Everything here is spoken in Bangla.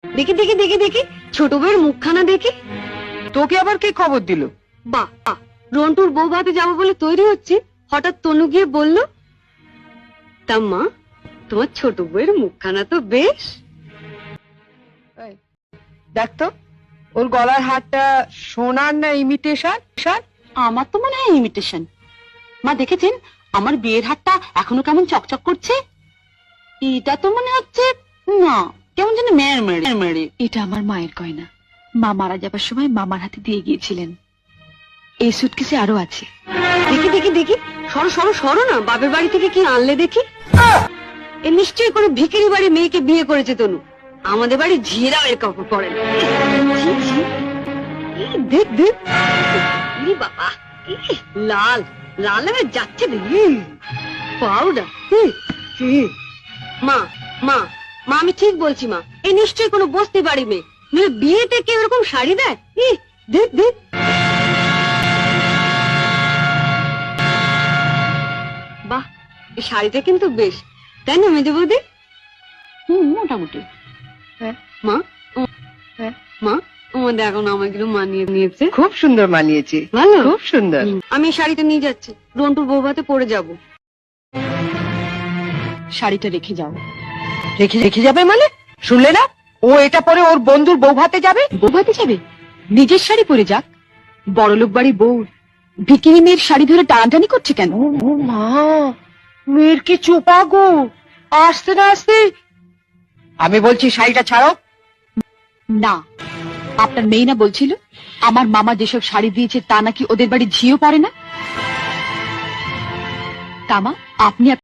দেখি দেখি দেখি দেখি ছোট বউয়ের মুখখানা দেখি। তোকে আবার কে খবর দিল? বাহ, রন্টুর বউ ভাতে যাবো বলে তৈরি হচ্ছে, হঠাৎ তনু গিয়ে বলল, তা মা তোমার ছোট বউয়ের মুখখানা তো বেশ। দেখ তো ওর গলার হারটা সোনার না ইমিটেশন? আমার তো মনে হয় ইমিটেশন। মা দেখেছেন আমার বিয়ের হাতটা এখনো কেমন চকচক করছে? এটা তো মনে হচ্ছে না, কেমন যেন মেয়ের মেরে। এটা আমার মায়ের গয়না, মা মারা যাবার সময় মামার হাতে দিয়ে গিয়েছিলেন। এই সুটকেসে আরো আছে। দেখি দেখি দেখি সরো সরো সরো না, বাপের বাড়ি থেকে কি আনলে দেখি। এ নিশ্চয়ই করে ভিখারি বাড়ি মেয়েকে বিয়ে করেছে তনু। আমাদের বাড়ি ঝিয়েরাও এর কাপড় পরে না। ছি, ছি। এই দেখ দেখ, ই বাবা, লাল লাল হয়ে যাচ্ছে দেখি পাউডার। মা মা মা আমি ঠিক বলছি মা, এই নিশ্চয়ই কোনো বস্তি বাড়ি মেয়ে, নইলে বিয়েতে কেউ এরকম শাড়ি দেয়? দেখ দেখ, বাহ এই শাড়িটা কিন্তু বেশ, তাই না মেজে বৌদি? মোটামুটি। মা মা আমাদের এখন আমাকে মানিয়ে নিয়েছে, খুব সুন্দর মানিয়েছে, ভালো খুব সুন্দর। আমি এই শাড়িটা নিয়ে যাচ্ছি, রন্টুর বউ ভাতে পরে যাবো। শাড়িটা রেখে যাও। রেখে রেখে যাবে মানে? শুনলে না, ও এটা পরে ওর বন্ধুর বউ ভাতে যাবে। বউ ভাতে যাবে? নিজের শাড়ি পরে যাক। বড়লোক বাড়ি বউ ভিকিরি মেয়ের শাড়ি ধরে টানাটানি করছে কেন? ও মা, মেয়ের কি চোপা গো, আসতে না আসতে। আমি বলছি শাড়িটা ছাড়ো। না, আপনার মেয়ে না বলছিল আমার মামা যেসব শাড়ি দিয়েছে তা নাকি ওদের বাড়ি ঝিও পড়ে না। তামা আপনি